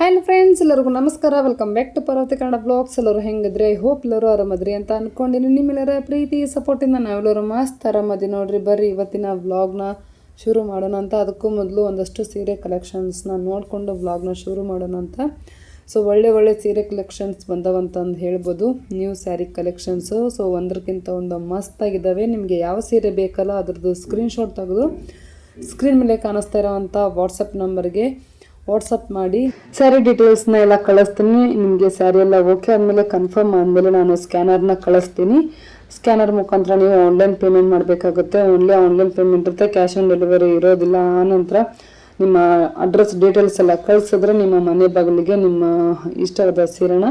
Hi friends, ಎಲ್ಲರಿಗೂ ನಮಸ್ಕಾರ. Welcome back to Parvati Kannada blogs. ಎಲ್ಲರೂ ಹೆಂಗಿದ್ರೆ ಐ ಹೋಪ್ ಎಲ್ಲರೂ ಆರಾಮದ್ರಿ ಅಂತ ಅಂದ್ಕೊಂಡಿನಿ. ನಿಮ್ಮೆಲ್ಲರ ಪ್ರೀತಿ ಸಪೋರ್ಟಿಂದ ನಾವೆಲ್ಲರೂ ಮಸ್ತ್ ಆರಾಮದಿ ನೋಡ್ರಿ. ಬರ್ರಿ ಇವತ್ತಿನ ವ್ಲಾಗ್ನ ಶುರು ಮಾಡೋಣ ಅಂತ. ಅದಕ್ಕೂ ಮೊದಲು ಒಂದಷ್ಟು ಸೀರೆ ಕಲೆಕ್ಷನ್ಸ್ನ ನೋಡಿಕೊಂಡು ವ್ಲಾಗ್ನ ಶುರು ಮಾಡೋಣ ಅಂತ. ಸೊ ಒಳ್ಳೆ ಸೀರೆ ಕಲೆಕ್ಷನ್ಸ್ ಬಂದವಂತಂದು ಹೇಳ್ಬೋದು. New sari collections. ಸೊ ಒಂದಕ್ಕಿಂತ ಒಂದು ಮಸ್ತಾಗಿದ್ದಾವೆ. ನಿಮಗೆ ಯಾವ ಸೀರೆ ಬೇಕಲ್ಲ ಅದ್ರದ್ದು ಸ್ಕ್ರೀನ್ಶಾಟ್ ತೆಗೆದು ಸ್ಕ್ರೀನ್ ಮೇಲೆ ಕಾಣಿಸ್ತಾ ಇರೋವಂಥ ವಾಟ್ಸಪ್ ನಂಬರ್ಗೆ ವಾಟ್ಸಪ್ ಮಾಡಿ ಸ್ಯಾರಿ ಡೀಟೇಲ್ಸ್ನ ಎಲ್ಲ ಕಳಿಸ್ತೀನಿ. ನಿಮಗೆ ಸ್ಯಾರಿ ಎಲ್ಲ ಓಕೆ ಆದಮೇಲೆ ಕನ್ಫರ್ಮ್ ಆದಮೇಲೆ ನಾನು ಸ್ಕ್ಯಾನರ್ನ ಕಳಿಸ್ತೀನಿ. ಸ್ಕ್ಯಾನರ್ ಮುಖಾಂತರ ನೀವು ಆನ್ಲೈನ್ ಪೇಮೆಂಟ್ ಮಾಡಬೇಕಾಗುತ್ತೆ. ಓನ್ಲಿ ಆನ್ಲೈನ್ ಪೇಮೆಂಟ್ ಇರುತ್ತೆ, ಕ್ಯಾಶ್ ಆನ್ ಡೆಲಿವರಿ ಇರೋದಿಲ್ಲ. ಆನಂತರ ನಿಮ್ಮ ಅಡ್ರೆಸ್ ಡೀಟೇಲ್ಸ್ ಎಲ್ಲ ಕಳಿಸಿದ್ರೆ ನಿಮ್ಮ ಮನೆ ಬಾಗಿಲಿಗೆ ನಿಮ್ಮ ಇಷ್ಟವಾದ ಸೀರೆನ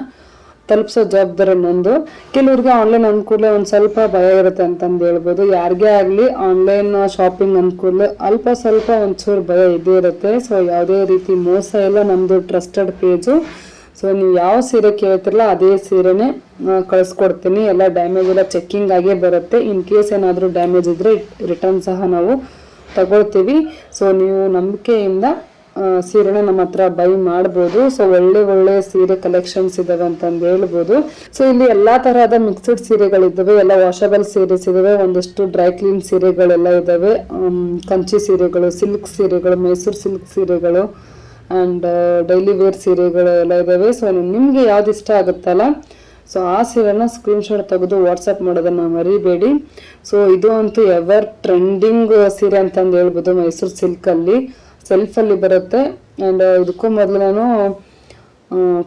ತಲುಪಿಸೋ ಜವಾಬ್ದಾರಿ ನಂದು. ಕೆಲವ್ರಿಗೆ ಆನ್ಲೈನ್ ಅಂದ್ಕೂಡಲೇ ಒಂದು ಸ್ವಲ್ಪ ಭಯ ಇರುತ್ತೆ ಅಂತಂದು ಹೇಳ್ಬೋದು. ಯಾರಿಗೇ ಆಗಲಿ ಆನ್ಲೈನ್ ಶಾಪಿಂಗ್ ಅಂದ್ಕೂಡಲೇ ಅಲ್ಪ ಸ್ವಲ್ಪ ಒಂಚೂರು ಭಯ ಇದ್ದೇ ಇರುತ್ತೆ. ಸೊ ಯಾವುದೇ ರೀತಿ ಮೋಸ ಇಲ್ಲ, ನಮ್ಮದು ಟ್ರಸ್ಟೆಡ್ ಪೇಜು. ಸೊ ನೀವು ಯಾವ ಸೀರೆ ಕೇಳ್ತಿರಲ್ಲ ಅದೇ ಸೀರೆನೇ ಕಳಿಸ್ಕೊಡ್ತೀನಿ. ಎಲ್ಲ ಡ್ಯಾಮೇಜ್ ಎಲ್ಲ ಚೆಕ್ಕಿಂಗ್ ಆಗೇ ಬರುತ್ತೆ. ಇನ್ ಕೇಸ್ ಏನಾದರೂ ಡ್ಯಾಮೇಜ್ ಇದ್ದರೆ ರಿಟರ್ನ್ ಸಹ ನಾವು ತಗೊಳ್ತೀವಿ. ಸೊ ನೀವು ನಂಬಿಕೆಯಿಂದ ಸೀರೆನ ನಮ್ಮ ಹತ್ರ ಬೈ ಮಾಡ್ಬೋದು. ಸೊ ಒಳ್ಳೆ ಸೀರೆ ಕಲೆಕ್ಷನ್ಸ್ ಇದಾವೆ ಅಂತಂದು ಹೇಳ್ಬೋದು. ಸೊ ಇಲ್ಲಿ ಎಲ್ಲಾ ತರಹದ ಮಿಕ್ಸ್ಡ್ ಸೀರೆಗಳಿದ್ದಾವೆ, ಎಲ್ಲ ವಾಷಬಲ್ ಸೀರೆಸ್ ಇದಾವೆ, ಒಂದಷ್ಟು ಡ್ರೈ ಕ್ಲೀನ್ ಸೀರೆಗಳೆಲ್ಲ ಇದಾವೆ, ಕಂಚಿ ಸೀರೆಗಳು, ಸಿಲ್ಕ್ ಸೀರೆಗಳು, ಮೈಸೂರು ಸಿಲ್ಕ್ ಸೀರೆಗಳು ಆ್ಯಂಡ್ ಡೈಲಿ ವೇರ್ ಸೀರೆಗಳು ಎಲ್ಲ ಇದಾವೆ. ಸೊ ನಿಮಗೆ ಯಾವ್ದು ಇಷ್ಟ ಆಗುತ್ತಲ್ಲ ಸೊ ಆ ಸೀರೆನ ಸ್ಕ್ರೀನ್ಶಾಟ್ ತೆಗೆದು ವಾಟ್ಸಪ್ ಮಾಡೋದನ್ನು ಮರಿಬೇಡಿ. ಸೊ ಇದು ಅಂತೂ ಎವರ್ ಟ್ರೆಂಡಿಂಗ್ ಸೀರೆ ಅಂತಂದು ಹೇಳ್ಬೋದು. ಮೈಸೂರು ಸಿಲ್ಕಲ್ಲಿ ಸೆಲ್ಫಲ್ಲಿ ಬರುತ್ತೆ. ಆ್ಯಂಡ್ ಇದಕ್ಕೂ ಮೊದಲು ನಾನು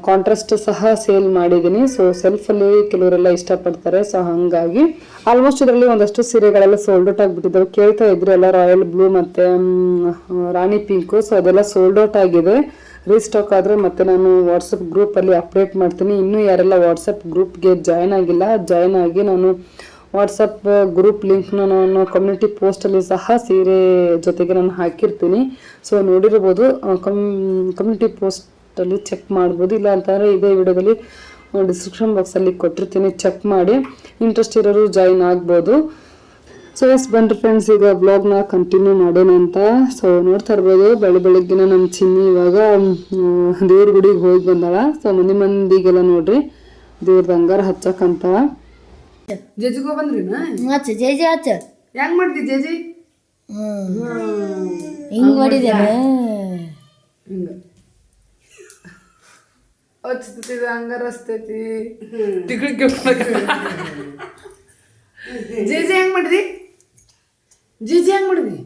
ಕಾಂಟ್ರಾಸ್ಟ್ ಸಹ ಸೇಲ್ ಮಾಡಿದ್ದೀನಿ. ಸೊ ಸೆಲ್ಫಲ್ಲಿ ಕೆಲವರೆಲ್ಲ ಇಷ್ಟಪಡ್ತಾರೆ. ಸೊ ಹಾಗಾಗಿ ಆಲ್ಮೋಸ್ಟ್ ಇದರಲ್ಲಿ ಒಂದಷ್ಟು ಸೀರೆಗಳೆಲ್ಲ ಸೋಲ್ಡ್ ಔಟ್ ಆಗಿಬಿಟ್ಟಿದ್ದಾವೆ. ಕೇಳ್ತಾ ಇದ್ರು ಎಲ್ಲ ರಾಯಲ್ ಬ್ಲೂ ಮತ್ತು ರಾಣಿ ಪಿಂಕು. ಸೊ ಅದೆಲ್ಲ ಸೋಲ್ಡ್ ಔಟ್ ಆಗಿದೆ. ರೀಸ್ಟಾಕ್ ಆದರೆ ಮತ್ತೆ ನಾನು ವಾಟ್ಸಪ್ ಗ್ರೂಪಲ್ಲಿ ಅಪ್ಡೇಟ್ ಮಾಡ್ತೀನಿ. ಇನ್ನೂ ಯಾರೆಲ್ಲ ವಾಟ್ಸಪ್ ಗ್ರೂಪ್ಗೆ ಜಾಯ್ನ್ ಆಗಿಲ್ಲ, ಜಾಯ್ನ್ ಆಗಿ ನಾನು ವಾಟ್ಸಪ್ ಗ್ರೂಪ್ ಲಿಂಕ್ನ ನಾನು ಕಮ್ಯುನಿಟಿ ಪೋಸ್ಟಲ್ಲಿ ಸಹ ಸೀರೆ ಜೊತೆಗೆ ನಾನು ಹಾಕಿರ್ತೀನಿ. ಸೊ ನೋಡಿರ್ಬೋದು, ಕಮ್ಯುನಿಟಿ ಪೋಸ್ಟಲ್ಲಿ ಚೆಕ್ ಮಾಡ್ಬೋದು. ಇಲ್ಲ ಅಂತಂದರೆ ಇದೇ ವಿಡಿಯೋದಲ್ಲಿ ಡಿಸ್ಕ್ರಿಪ್ಷನ್ ಬಾಕ್ಸಲ್ಲಿ ಕೊಟ್ಟಿರ್ತೀನಿ, ಚೆಕ್ ಮಾಡಿ. ಇಂಟ್ರೆಸ್ಟ್ ಇರೋರು ಜಾಯಿನ್ ಆಗ್ಬೋದು. ಸೊ ಎಸ್ ಬನ್ರಿ ಫ್ರೆಂಡ್ಸ್, ಈಗ ಬ್ಲಾಗ್ನ ಕಂಟಿನ್ಯೂ ಮಾಡೋಣ ಅಂತ. ಸೊ ನೋಡ್ತಾ ಇರ್ಬೋದು, ಬೆಳಗ್ಗಿನ ನಮ್ಮ ಚಿನ್ನಿ ಇವಾಗ ದೇವ್ರ ಗುಡಿಗೆ ಹೋಗಿ ಬಂದಾಳ. ಸೊ ಮಂದಿಗೆಲ್ಲ ನೋಡ್ರಿ ದೇವ್ರದ್ದು ಅಂಗಾರ ಹಚ್ಚಕ್ಕಂತ ಜೇಜಿಗೋ ಬಂದ್ರಿನ ಜೇಜಿ ಆಚ ಹೆಂಗ್ ಮಾಡಿದ್ವಿ ಜೇಜಿ? ಹಿಂಗ್ ಮಾಡಿದ್ದೇನೆ, ಹಿಂಗ ಹಚ್ತತಿ, ಹಂಗಾರ ಹಚ್ತೈತಿ. ತಿಂಗಳಿಗೆ ಜೇಜಿ ಹೆಂಗ್ ಮಾಡಿದ್ರಿ? ಜೇಜಿ ಹೆಂಗ್ ಮಾಡಿದ್ವಿ?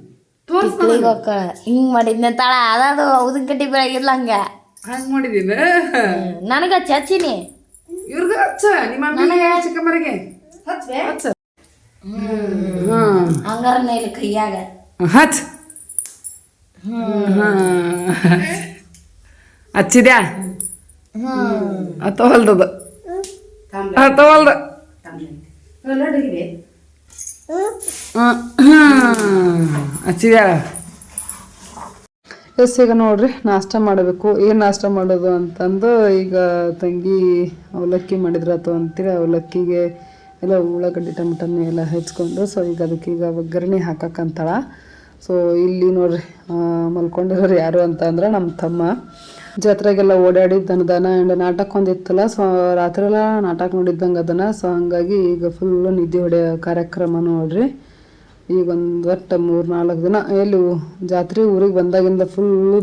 ಹಿಂಗ್ ಮಾಡಿದ್ನ ತಳ ಅದಾದು ಉದಿನ ಕಟ್ಟಿ ಬೆಳಗಿಲ್ಲ ಹಂಗ ಹಂಗ್ ಮಾಡಿದೀನ. ನನಗ ಹಚ್ಚಿನಿ, ಇವ್ರಿಗ ಹಚ್ಚ, ನಿಮ್ಮ ಚಿಕ್ಕಮ್ಮರಿಗೆ ಹಚ್ಚ. ಹಂಗಾರ ಇಲ್ಲ ಕೈಯಾಗ ಹಚ್. ಹಚ್ಚಿದ್ಯಾ? ತಗೊಳ್ದದ ತಗೊಳ್ದ. ಹಚ್ಚಿದ್ಯಾ? ಎಸ್, ಈಗ ನೋಡ್ರಿ ನಾಷ್ಟ ಮಾಡಬೇಕು. ಏನು ನಾಷ್ಟ ಮಾಡೋದು ಅಂತಂದು ಈಗ ತಂಗಿ ಅವಲಕ್ಕಿ ಮಾಡಿದ್ರಾತು ಅಂತೇಳಿ ಅವಲಕ್ಕಿಗೆ ಎಲ್ಲ ಉಳ್ಳಾಗಡ್ಡಿ ಟೊಮೆಟೊನ ಎಲ್ಲ ಹೆಚ್ಕೊಂಡು ಸೊ ಈಗ ಅದಕ್ಕೆ ಈಗ ಒಗ್ಗರಣೆ ಹಾಕಕ್ಕಂತಾಳ. ಸೊ ಇಲ್ಲಿ ನೋಡ್ರಿ ಮಲ್ಕೊಂಡಿರೋರು ಯಾರು ಅಂತ ಅಂದ್ರೆ ನಮ್ಮ ತಮ್ಮ. ಜಾತ್ರೆಗೆಲ್ಲ ಓಡಾಡಿ ದನ ಆ್ಯಂಡ್ ನಾಟಕ ಒಂದಿತ್ತಲ್ಲ. ಸೊ ರಾತ್ರಿ ಎಲ್ಲ ನಾಟಕ ನೋಡಿದ್ದಂಗೆ ಅದನ್ನು. ಸೊ ಹಂಗಾಗಿ ಈಗ ಫುಲ್ಲು ನಿದ್ದೆ ಹೊಡೆಯೋ ಕಾರ್ಯಕ್ರಮ ನೋಡ್ರಿ. ಈಗ ಒಂದು ಒಟ್ಟು 3-4 ದಿನ ಎಲ್ಲಿ ಜಾತ್ರೆ ಊರಿಗೆ ಬಂದಾಗಿಂದ ಫುಲ್ಲು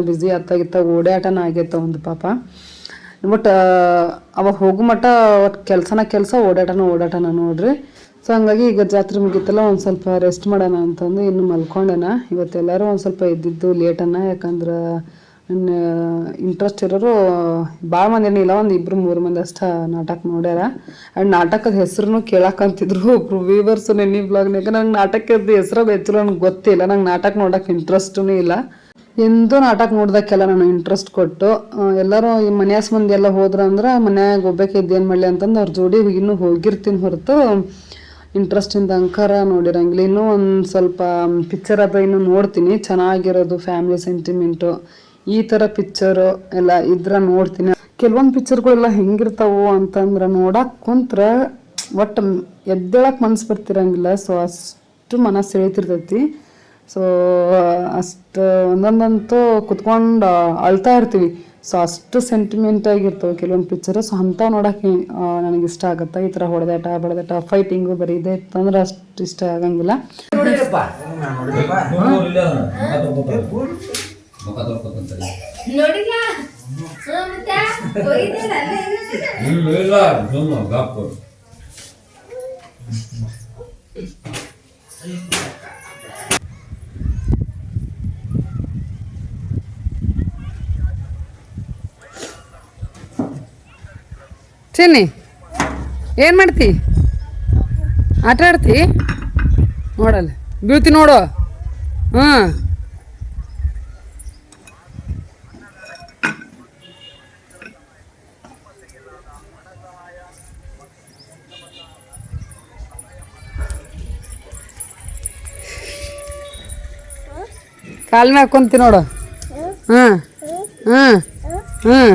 ಬ್ಯುಸಿ ಅತ್ತಾಗಿತ್ತ, ಓಡಾಟನ ಆಗೈತ ಒಂದು ಪಾಪ. ಬಟ್ ಅವಾಗ ಹೋಗೋ ಮಟ್ಟ ಒಟ್ಟು ಕೆಲಸ ಓಡಾಟನ ನೋಡ್ರಿ. ಸೊ ಹಂಗಾಗಿ ಈಗ ಜಾತ್ರೆ ಮುಗಿತಲ್ಲ ಒಂದು ಸ್ವಲ್ಪ ರೆಸ್ಟ್ ಮಾಡೋಣ ಅಂತಂದು ಇನ್ನು ಮಲ್ಕೊಂಡನ. ಇವತ್ತೆಲ್ಲರೂ ಒಂದು ಸ್ವಲ್ಪ ಎದ್ದಿದ್ದು ಲೇಟನ್ನ, ಯಾಕಂದ್ರೆ ಇಂಟ್ರೆಸ್ಟ್ ಇರೋರು ಭಾಳ ಮಂದಿ ಏನಿಲ್ಲ, ಒಂದು 2-3 ಮಂದಿ ಅಷ್ಟ ನಾಟಕ ನೋಡ್ಯಾರ. ಆ್ಯಂಡ್ ನಾಟಕದ ಹೆಸರು ಕೇಳಕ್ಕಂತಿದ್ರು ಒಬ್ರು ವೀವರ್ಸು ನೆನ್ನೆ ಬ್ಲಾಗ್ನಾಗ. ನಂಗೆ ನಾಟಕದ ಹೆಸರು ಹೆಚ್ಚು ನನಗೆ ಗೊತ್ತಿಲ್ಲ, ನಂಗೆ ನಾಟಕ ನೋಡೋಕೆ ಇಂಟ್ರೆಸ್ಟೂ ಇಲ್ಲ. ಎಂದೂ ನಾಟಕ ನೋಡ್ದಕ್ಕೆಲ್ಲ ನಾನು ಇಂಟ್ರೆಸ್ಟ್ ಕೊಟ್ಟು ಎಲ್ಲರೂ ಈ ಮನ್ಯಾಸ ಮಂದಿ ಎಲ್ಲ ಹೋದ್ರ ಅಂದ್ರೆ ಮನ್ಯಾಗ ಹೋಗ್ಬೇಕಿದ್ದು ಏನು ಮಾಡಲಿ ಅಂತಂದು ಅವ್ರ ಜೋಡಿ ಇನ್ನೂ ಹೋಗಿರ್ತೀನಿ ಹೊರತು ಇಂಟ್ರೆಸ್ಟಿಂದ ಅಂಕಾರ ನೋಡಿರಂಗಿಲ್ಲ. ಇನ್ನೂ ಒಂದು ಸ್ವಲ್ಪ ಪಿಕ್ಚರ್ ಅದು ಇನ್ನೂ ನೋಡ್ತೀನಿ, ಚೆನ್ನಾಗಿರೋದು ಫ್ಯಾಮಿಲಿ ಸೆಂಟಿಮೆಂಟು ಈ ಥರ ಪಿಕ್ಚರು ಎಲ್ಲ ಇದ್ರೆ ನೋಡ್ತೀನಿ. ಕೆಲವೊಂದು ಪಿಕ್ಚರ್ಗಳೆಲ್ಲ ಹೆಂಗಿರ್ತಾವು ಅಂತಂದ್ರೆ ನೋಡಕ್ಕೆ ಕುಂತ್ರೆ ಒಟ್ಟು ಎದ್ದೇಳಕ್ಕೆ ಮನಸ್ಸು ಬರ್ತಿರಂಗಿಲ್ಲ. ಸೊ ಅಷ್ಟು ಮನಸ್ಸು ಎಳಿತಿರ್ತೈತಿ. ಸೊ ಅಷ್ಟು ಒಂದೊಂದಂತೂ ಕುತ್ಕೊಂಡು ಅಳ್ತಾ ಇರ್ತೀವಿ. ಸೊ ಅಷ್ಟು ಸೆಂಟಿಮೆಂಟ್ ಆಗಿರ್ತವೆ ಕೆಲವೊಂದು ಪಿಕ್ಚರ್. ಸೊ ಅಂಥವು ನೋಡೋಕೆ ನನಗೆ ಇಷ್ಟ ಆಗುತ್ತೆ. ಈ ಥರ ಹೊಡೆದಾಟ ಬಡದಾಟ ಫೈಟಿಂಗು ಬರೀ ಇದೆ ಅಂತಂದ್ರೆ ಅಷ್ಟು ಇಷ್ಟ ಆಗಂಗಿಲ್ಲ. ಚಿನ್ನಿ ಏನು ಮಾಡ್ತಿ? ಆಟ ಆಡ್ತಿ? ನೋಡಲ್ಲ ಬೀಳ್ತಿ ನೋಡು. ಹಾಂ ಕಾಲ ಮ್ಯಾಗ ಕುಂತಿ ನೋಡು. ಹಾಂ ಹಾಂ ಹಾಂ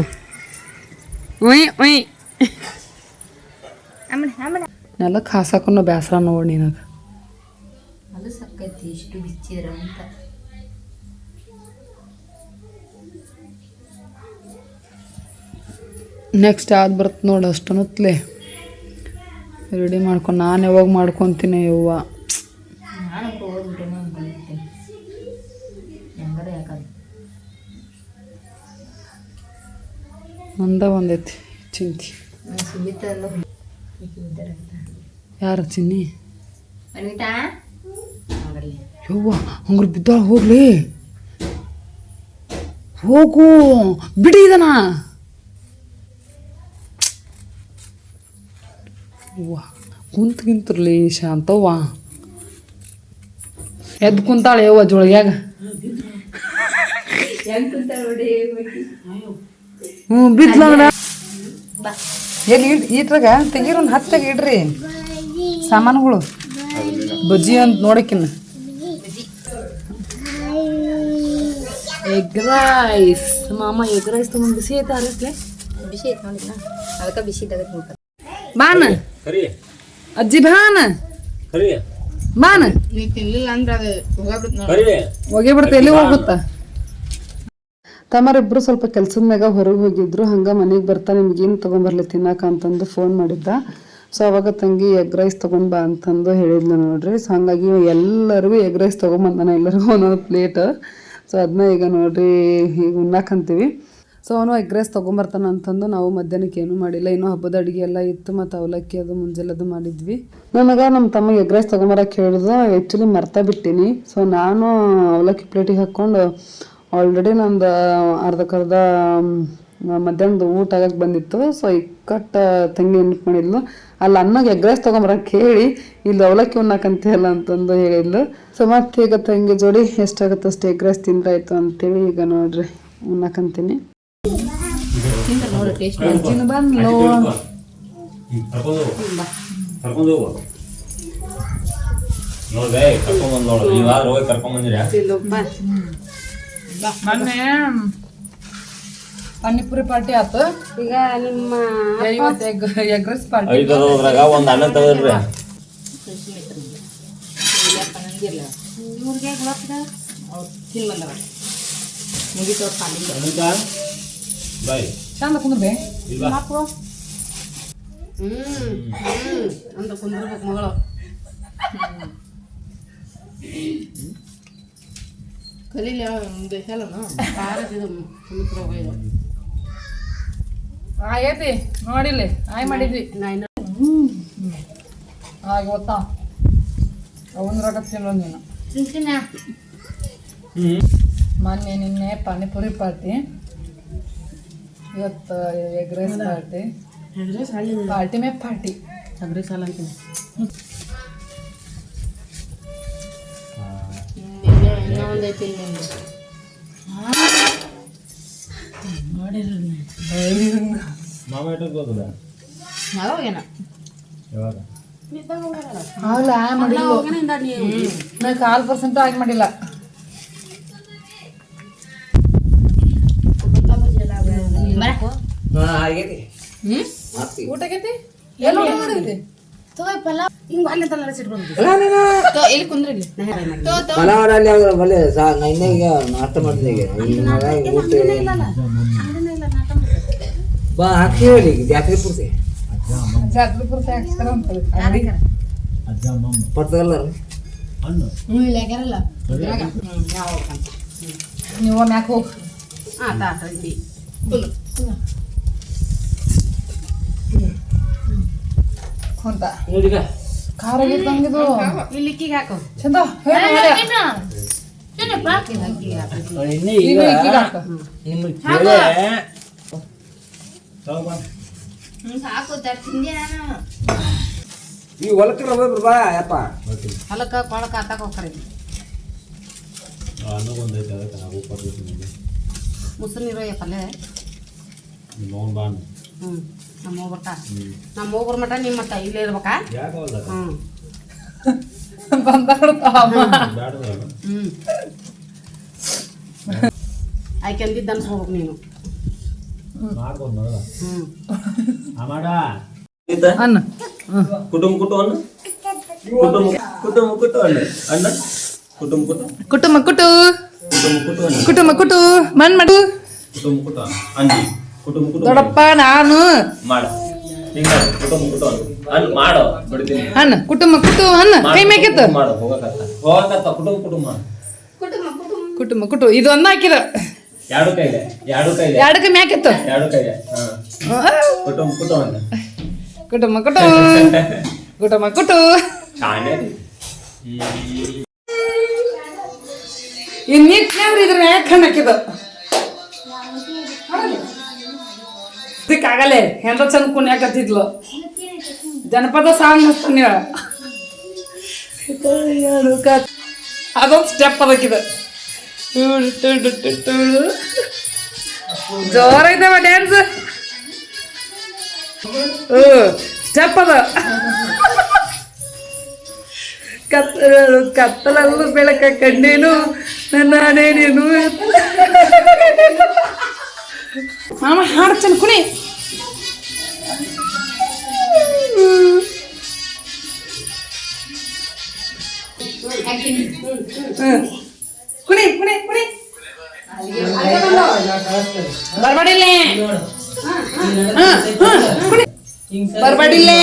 ಉಯ್ ಉಯ್ ನೆಲಕ್ಕೆ ಹಾಸಕ್ಕೂ ಬೇಸರ ನೋಡಿ ನಿನಗೆ. ಅದು ಸಕ್ಕೈತಿ ಇಷ್ಟು ಬಿಚ್ಚಿರ ಅಂತ. ನೆಕ್ಸ್ಟ್ ಯಾವ್ದು ಬರುತ್ತೆ ನೋಡು ಅಷ್ಟೊತ್ತಲೇ ರೆಡಿ ಮಾಡ್ಕೊಂಡು ನಾನು ಯಾವಾಗ ಮಾಡ್ಕೊತೀನಿ ಯವ್ವ. ನಾನು ಹೋಗ್ಬಿಟ್ಟು ಬಂದಿರ್ತೀನಿ ಹೆಂಗಾರ ಯಾಕಂದ್ರೆ ಒಂದೈತಿ ಚಿಂತಿ. ಸುಮಿತ ಯಾರು ಚಿನ್ನಿ? ಅನ್ವಿತಾ ನೋಡಲ್ಲಿ ಯವ್ವ ಹಂಗ್ರೆ ಬಿದ್ದಾಳ. ಹೋಗ್ಲಿ ಹೋಗು ಬಿಡಿ ಇದನ. ಯವ್ವ ಕುಂತ್ಗಿಂತಿರ್ಲಿ ಶಾಂತವ್ವ. ಎದ್ದು ಕುಂತಾಳೆ ಯವ್ವ ಜೋಳಿಗ್ಯಾಗ. ಹ್ಞೂ ಬಿದ್ಲ ಎಲ್ಲಿ ಇಟ್ರಾಗ ತೆಗೀರ ಒಂದು ಹತ್ತಾಗ ಇಡ್ರಿ ಸಾಮಾನುಗಳು. ಬಜ್ಜಿ ಅಂತ ನೋಡಕ್ಕಿನ್ನ ಎಗ್ ರೈಸ್. ಮಾಮ ಎಗ್ ರೈಸ್ ತೊಗೊಂಡು ಬಿಸಿ ಐತೆ ಅರಸ್ಲೆ. ಬಿಸಿ ಐತೆ ನೋಡಿಲ್ಲ ಅದಕ್ಕೆ ಬಿಸಿ ತೆಗೆದು ನೋಡ್ತಾರೆ. ಬಾನ ಅಜ್ಜಿ ಬಾನ ಬಾನ ನೀ ತಿನ್ಲಿಲ್ಲ ಅಂದ್ರೆ ಅದು ಹೋಗೇ ಬಿಡ್ತಾ ಎಲ್ಲಿ ಹೋಗುತ್ತಾ. ತಮ್ಮರಿಬ್ರು ಸ್ವಲ್ಪ ಕೆಲ್ಸದ ಮ್ಯಾಗ ಹೊರಗೆ ಹೋಗಿದ್ರು. ಹಂಗೆ ಮನೆಗೆ ಬರ್ತಾ ನಿಮ್ಗೇನು ತೊಗೊಂಬರ್ಲಿ ತಿನ್ನಕ ಅಂತಂದು ಫೋನ್ ಮಾಡಿದ್ದ. ಸೊ ಅವಾಗ ತಂಗಿ ಎಗ್ ರೈಸ್ ತೊಗೊಂಡ್ ಬಾ ಅಂತಂದು ಹೇಳಿದ್ಲು ನೋಡ್ರಿ. ಸೊ ಹಂಗಾಗಿ ಎಲ್ಲರಿಗೂ ಎಗ್ ರೈಸ್ ತೊಗೊಂಬಂದಾನ, ಎಲ್ಲರಿಗೂ ಒಂದೊಂದು ಪ್ಲೇಟ್. ಸೊ ಅದನ್ನ ಈಗ ನೋಡ್ರಿ ಈಗ ಉಣ್ಣಾಕಂತೀವಿ. ಸೊ ಅವನು ಎಗ್ ರೈಸ್ ತೊಗೊಂಬರ್ತಾನ ಅಂತಂದು ನಾವು ಮಧ್ಯಾಹ್ನಕ್ಕೆ ಏನೂ ಮಾಡಿಲ್ಲ. ಇನ್ನೂ ಹಬ್ಬದ ಅಡುಗೆ ಎಲ್ಲ ಇತ್ತು ಮತ್ತು ಅವಲಕ್ಕಿ ಅದು ಮುಂಜಾನೆದು ಮಾಡಿದ್ವಿ. ನನಗೆ ನಮ್ಮ ತಮ್ಮಗೆ ಎಗ್ ರೈಸ್ ತೊಗೊಂಬರಕ್ಕೆ ಹೇಳಿದ್ರು. ಆ್ಯಕ್ಚುಲಿ ಮರ್ತಾ ಬಿಟ್ಟಿನಿ. ಸೊ ನಾನು ಅವಲಕ್ಕಿ ಪ್ಲೇಟಿಗೆ ಹಾಕ್ಕೊಂಡು ಆಲ್ರೆಡಿ ನಂದು ಅರ್ಧಕ್ಕರ್ಧ ಮಧ್ಯಾಹ್ನದ ಊಟ ಆಗಕ್ಕೆ ಬಂದಿತ್ತು. ಸೊ ಇಕ್ಕಟ್ಟು ತಂಗಿ ನೆನಪು ಮಾಡಿದ್ಲು. ಅಲ್ಲಿ ಅನ್ನಗೆ ಎಗ್ ರೈಸ್ ತೊಗೊಂಬರಕ್ಕೆ ಹೇಳಿ ಇಲ್ಲಿ ಅವಲಕ್ಕಿ ಉಣ್ಣಾಕಂತೀಯಲ್ಲ ಅಂತಂದು ಹೇಳಿದ್ಲು. ಸೊ ಮತ್ತೆ ಈಗ ತಂಗಿ ಜೋಡಿ ಎಷ್ಟಾಗುತ್ತೆ ಅಷ್ಟು ಎಗ್ ರೈಸ್ ತಿಂದ್ರಾಯ್ತು ಅಂತೇಳಿ ಈಗ ನೋಡ್ರಿ ಉಣ್ಣಾಕಂತೀನಿ. ಬಂದ್ಲು ಮೊನ್ನೆ ಪಾನಿಪುರಿ ಪಾರ್ಟಿ ಆತು. ಈಗ ನಿಮ್ಮ ಇವತ್ತು ಎಗ್ ರೈಸ್ ಪಾರ್ಟಿ. ಒಂದು ಅನ್ನ ತಗೋದ್ರಿ ಇವ್ರಿಗೆ ಅವ್ರು ತಿನ್ ಬಂದವ ಮುಗಿತವ್ರ ಪಾಲಿಂದ ಬಾಯ್ ಚಂದ ಕುಂದ್ರೆ ಮಕ್ಕಳು ಅಂತ ಕುಂದ್ರಬೇಕು ಮಗಳು. ಕಲೀಲಿ ದೇಶಲ್ಲನು ಭಾರತದ ಸಮುದ್ರ ಹೋಗಿದ್ದು ಆಗೈತಿ ನೋಡಿಲ್ಲಿ ಆಯ್ ಮಾಡಿದ್ವಿ. ಹಾಗೆ ಗೊತ್ತಾ ಅವನ ರೊಕ್ಕ ತಿನ್ನೋದು ನೀನು. ತಿಂತೀನ ಮೊನ್ನೆ ನಿನ್ನೆ ಪಾನಿಪುರಿ ಪಾರ್ಟಿ, ಇವತ್ತು ಎಗ್ ರೈಸ್ ಪಾರ್ಟಿ. ಪಾರ್ಟಿ ಮೇ ಪಾರ್ಟಿ ಅಗ್ರಿ ಸಾಲ ಅಂತೀನಿ. ಇನ್ನೂ ಒಂದೈತಿ ಯಾವಾಗೇನ ಆಗಲ್ಲ ಆಯ್ ಮಾಡಿಲ್ಲ. ನಾ 1% ಆಗಿ ಮಾಡಿಲ್ಲ. ಊಟ ಆಗೈತಿ ಎಲ್ಲ ಮಾಡಿದ್ರಿ ಹಿಂಗ್ ಅಲ್ಲಿ ಅಂತಲ್ಲ ಸಿಟ್ಕೊಂಡು ಇಲ್ಲಿ ಕುಂದ್ರಿ ಇಲ್ಲಿ ನಾಷ್ಟ ಮಾಡಿದೆ ಬಾ ಹಾಕಿ ಹೇಳಿ ಜಾತ್ರೆ ಪೂರ್ತಿ ಜಾತ್ರೆ ಪುರ್ಸಿ ಹಾಕ್ಸ್ತಾರ ಅಂತೇಳಿ ಅಂಗಡಿ ಪಡ್ತಗಲ್ಲ ನೀವು ಮ್ಯಾಕ್ ಹೋಗಿ ಅಂತ ನೋಡಿಗ ಖಾರ ಆಗಿತ್ತಂಗಿದು ಇಲ್ಲಿಕ್ಕಿಗೆ ಹಾಕು ಚಂದ ಇನ್ನೇ ಈಗ ನಿಮಗೆ ಕೇಳೇ ಸಾಕು ತಿಂದೆ ನಾನು ಈ ಹೊಲಕ್ಕೆ ರವೆ ಬಾ ಯಪ್ಪ ಹೊಲಕ್ಕ ಕೊಳಕ ಹಾಕಕ್ ಹೋಗ್ತಾರೆ ಅನ್ನಗೊಂದೈತೆ ಅದಕ್ಕೆ ನಾವು ಕೊಟ್ಟಿರ್ತೀನಿ ಮುಸ್ರು ನೀರು ಪಲ್ಯ ನಿಮ್ಮ ಅವ್ನು ಬಾಂಡ್ ನಮ್ಮ ಹೋಗ್ಬರ್ತ ನಮ್ಮ ಹೋಗ್ಬರ್ ಮಟ ನಿಮ್ಮ ಮಟ್ಟ ಇಲ್ಲೇ ಇರ್ಬೇಕಾ ಯಾಕವಲ್ಲ ಬ್ಯಾಡ ಆಯ್ಕೆ ಅಂದಿದ್ದು ಅನ್ಸ್ಕೋಬೇಕು ನೀನು ಮಾಡ್ಬೋದು ಮೊದಲ ಮಾಡ ಅನ್ನ ಕುಟುಂಬ ಕುಟು ಅನ್ನ ಕುಟುಂಬ ಕುಟು ಅಣ್ಣ ಅಣ್ಣ ಕುಟುಂಬ ಕುಟು ಕುಟುಂಬ ಕುಟು ಕುಟುಂಬ ಕುಟು ಅಣ್ಣ ಕುಟುಂಬ ಕುಟು ಮನ್ ಮಾಡು ಕುಟುಂಬ ಕುಟು ಅಂಜಿ ಕುಟುಂಬ ಕುಟು ದೊಡ್ಡಪ್ಪ ನಾನು ಮಾಡ ಹಿಂಗ ಕುಟುಂಬ ಕುಟು ಅನ್ನ ಮಾಡು ಬಿಡ್ತೀನಿ ಅನ್ನ ಕುಟುಂಬ ಕುಟು ಅನ್ನ ಕೈ ಮೇಕೆತ್ತು ಮಾಡು ಹೋಗಕತ್ತ ಕುಟುಂಬ ಕುಟುಂಬ ಕುಟುಂಬ ಕುಟು ಇದು ಅನ್ನ ಹಾಕಿದ ಎರಡು ಕೈಲೆ ಎರಡಕ್ಕೆ ಮ್ಯಾಕೆತ್ತು ಎರಡು ಕೈಲೆ ಹಾ ಕುಟುಂಬ ಕುಟು ಅನ್ನ ಕುಟುಂಬ ಕುಟು ಕುಟುಂಬ ಕುಟು ಶಾನೆ ಇನ್ ನೀಟ್ನಾಗ್ರಿ ಇದ್ರ ಮ್ಯಾಕ್ ಹಣ್ಣು ಹಾಕಿದ ಇದಕ್ಕಾಗಲೇ ಹೆಂಡ ಚಂದ ಕುಣ್ಯಾಕತ್ತಿದ್ಲು ಜನಪದ ಸಾಂಗ್ ಹಚ್ತಾನೆ ಅದೊಂದು ಸ್ಟೆಪ್ ಅದಕ್ಕಿದ ಜೋರ ಐತವ ಡ್ಯಾನ್ಸ್ ಸ್ಟೆಪ್ ಅದ ಕತ್ತಲಲ್ಲೂ ಬೆಳಕ ಕಂಡೇನು ನಾನೇ ನೀನು ಮಾಮ ಹಾಡು ಚಂದ ಕುಣಿ ಕುಣಿ ಕುಣಿ ಕುಣಿ ಬರ್ಬಾಡಿಲ್ಲೇ ಕುಣಿ ಬರ್ಬಾಡಿಲ್ಲೇ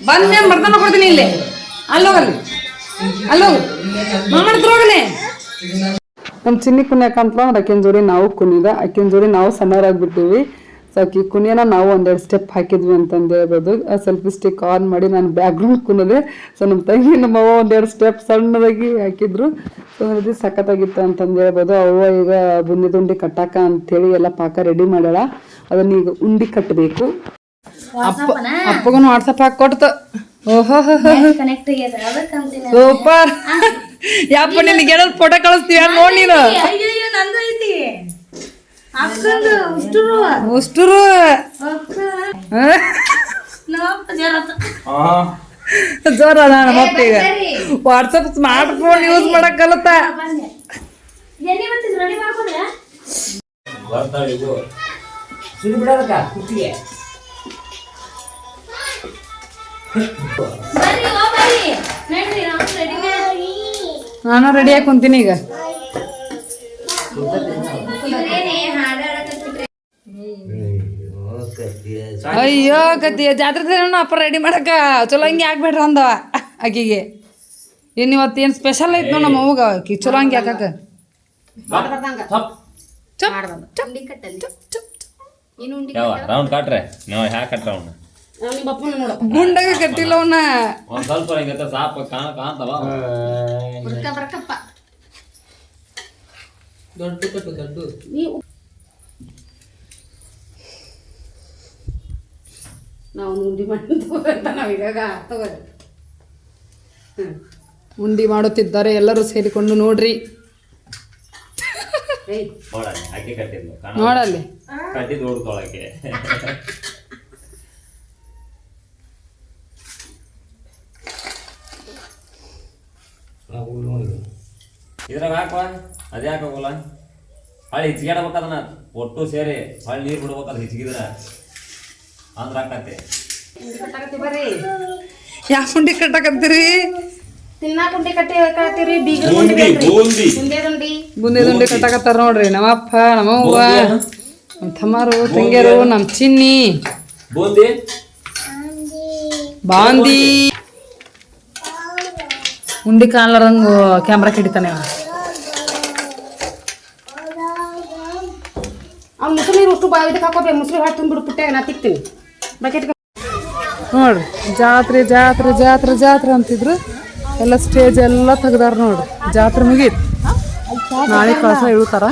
ಬಂದ ಬರ್ತಾನ ಕೊಡ್ತೀನಿ ಇಲ್ಲಿ ಅಲ್ಲೋಗಲ್ಲಿ ಅಲ್ಲೋಗು ಮಾಮನ ಹತ್ರ ಹೋಗಲಿ ನಮ್ಮ ಚಿನ್ನಿ ಕುಣ್ಯಾಕಂತಲ ಆಕಿನ ಜೋಡಿ ನಾವು ಕುಣಿದ ಆಕಿನ ಜೋಡಿ ನಾವು ಸಣ್ಣವರಾಗ್ಬಿಟ್ಟಿವಿ ಸೊ ಆಕಿ ಕುಣಿಯೋಣ ನಾವು ಒಂದೆರಡು ಸ್ಟೆಪ್ ಹಾಕಿದ್ವಿ ಅಂತಂದು ಹೇಳ್ಬೋದು ಸೆಲ್ಫಿ ಸ್ಟಿಕ್ ಆನ್ ಮಾಡಿ ನಾನು ಬ್ಯಾಕ್ಗ್ರೌಂಡ್ ಕುಣಿದೆ ಸೊ ನಮ್ಮ ತಂಗಿ ನಮ್ಮವ್ವ ಒಂದೆರಡು ಸ್ಟೆಪ್ ಸಣ್ಣದಾಗಿ ಹಾಕಿದ್ರು ಸೊ ಇದು ಸಖತ್ತಾಗಿತ್ತು ಅಂತಂದು ಹೇಳ್ಬೋದು ಅವ್ವ ಈಗ ಬುಂದಿ ದುಂಡಿ ಕಟ್ಟಾಕ ಅಂಥೇಳಿ ಎಲ್ಲ ಪಾಕ ರೆಡಿ ಮಾಡ್ಯಾಳ ಅದನ್ನ ಈಗ ಉಂಡಿ ಕಟ್ಟಬೇಕು ಅಪ್ಪಗೂ ವಾಟ್ಸಪ್ ಹಾಕಿ ಕೊಡ್ತು ಓಹೋ ಕನೆಕ್ಟ್ ಆಗ್ಯದ ಅದಕ್ಕೆ ಅಂತೀನಿ ಸೂಪರ್ ಯಪ್ಪ ನಿನ್ಗೆ ಗೆಳದ್ ಫೋಟೋ ಕಳಿಸ್ತೀವಿ ನೋಡಿ ನೀನು ಅಯ್ಯಯ್ಯೋ ನಂದು ಐತಿ ಅಕ್ಕಂದು ಉಷ್ಟುರು ಅಷ್ಟರು ಅಕ್ಕ ನಮ್ಮಪ್ಪ ಜರತ ಜೋರ ನಮ್ಮ ಅಪ್ಪ ಈಗ ವಾಟ್ಸಪ್ ಸ್ಮಾರ್ಟ್ ಫೋನ್ ಯೂಸ್ ಮಾಡಕ್ ಕಲತ ಬಂದೆ ಎಲ್ಲಿ ಬರ್ತಿದ್ ರೆಡಿ ಮಾಡ್ಕೊಂಡ್ರೆ ಬರ್ತಾಳೆ ಇದು ಸುಳಿ ಬಿಡೋದಕ್ಕ ಕುತ್ತಿಗೆ ಬರ್ರಿ ಓ ಬರ್ರಿ ನಡ್ರಿ ನಾವು ರೆಡಿ ಮಾಡಿ ನಾನು ರೆಡಿಯಾಗಿ ಕುಂತೀನಿ ಈಗ ಇವ್ರೇನೇ ಹಾಡಾಡಕತ್ತಿದ್ರಿ ಅಯ್ಯೋ ಕತ್ತಿ ಜಾತ್ರೆ ಅಪ್ಪ ರೆಡಿ ಮಾಡಕ ಚಲೋ ಹಂಗೆ ಆಗ್ಬೇಡ್ರ ಅಂದವ ಆಕಿಗೆ ಇನ್ನು ಇವತ್ತೇನು ಸ್ಪೆಷಲ್ ಐತ್ ನಮ್ಮ ಅವ್ಗ ಆಕಿ ಚಲೋ ಹಂಗೆ ಹಾಕಕ ಯಾವ ರೌಂಡ್ ಕಾಟ್ರೆ ನಾವು ಹ್ಯಾಕ್ ಕಟ್ ರೌಂಡ್ ನಿಮ್ಮ ಅಪ್ಪನ ನೋಡು ಗುಂಡಾಗ ಕಟ್ಟಿಲ್ಲ ಅವನ್ನ ಒಂದ್ ಸ್ವಲ್ಪ ಹಿಂಗತ್ತ ಸಾಪ ಕಾಣ್ತವ ಬರ್ಕ ಬರ್ಕಪ್ಪ ದೊಡ್ಡ ಕಟ್ಟು ದೊಡ್ಡ ನೀವು ನಾವು ಉಂಡಿ ಮಾಡಿ ತಗೋಂತ ನಾವೀಗ ತಗೋರಿ ಉಂಡಿ ಮಾಡುತ್ತಿದ್ದಾರೆ ಎಲ್ಲರೂ ಸೇರಿಕೊಂಡು ನೋಡ್ರಿ ನೋಡಲ್ಲ ಆಕೆ ಕಟ್ಟಿದ್ಲು ನೋಡಲ್ಲಿ ಕಟ್ಟಿದ್ ಹುಡ್ಕೊಳಕ್ಕೆ ಇದ್ರಾಗ ಹಾಕುವ ಅದೇ ಹಾಕೋಗಲ್ಲ ಹೊಳ್ಳಿ ಹಿಚ್ಗಿಡ್ಬೇಕದನ್ನ ಒಟ್ಟು ಸೇರಿ ಹೊಳ್ಳಿ ನೀರು ಬಿಡ್ಬೇಕಲ್ಲ ಹಿಚ್ಗಿದ್ರ ಅಂದ್ರ ಹಾಕತ್ತೆ ಬರ್ರಿ ಯಾವ ಉಂಡಿ ಕಟ್ಟಕತ್ತೀರಿ ತಿನ್ನಾಕ ಉಂಡಿ ಕಟ್ಟಿ ಕಟ್ತೀರಿ ಬೀಗರ ಬೂಂದಿ ಬೂಂದಿ ಉಂಡೆ ದುಂಡಿ ಬುಂದಿ ದುಂಡಿ ಕಟ್ಟಕತ್ತಾರ ನೋಡ್ರಿ ನಮ್ಮಪ್ಪ ನಮ್ಮವ್ವ ನಮ್ಮ ತಮ್ಮರು ತಂಗಿಯರು ನಮ್ಮ ಚಿನ್ನಿ ಬೂಂದಿ ಬಾಂದಿ ಉಂಡಿ ಕಾಲರಂಗು ಕ್ಯಾಮ್ರಾ ಹಿಡಿತಾನೆ ಅವ್ನು ಮುಸುಳಿ ಅಷ್ಟು ಇದಕ್ಕೆ ಹಾಕೋಬೇಕು ಮುಸುಳಿ ಹೊಟ್ಟು ತುಂಬಿಡು ಪುಟ್ಟೆ ನಾ ತಿಕ್ತೀನಿ ಬಕೆಟ್ ನೋಡ್ರಿ ಜಾತ್ರೆ ಜಾತ್ರೆ ಜಾತ್ರೆ ಜಾತ್ರೆ ಅಂತಿದ್ರು ಎಲ್ಲ ಸ್ಟೇಜ್ ಎಲ್ಲ ತೆಗ್ದಾರ ನೋಡ್ರಿ ಜಾತ್ರೆ ಮುಗೀತು ನಾಳೆ ಕಳಸ ಇಳ್ತಾರ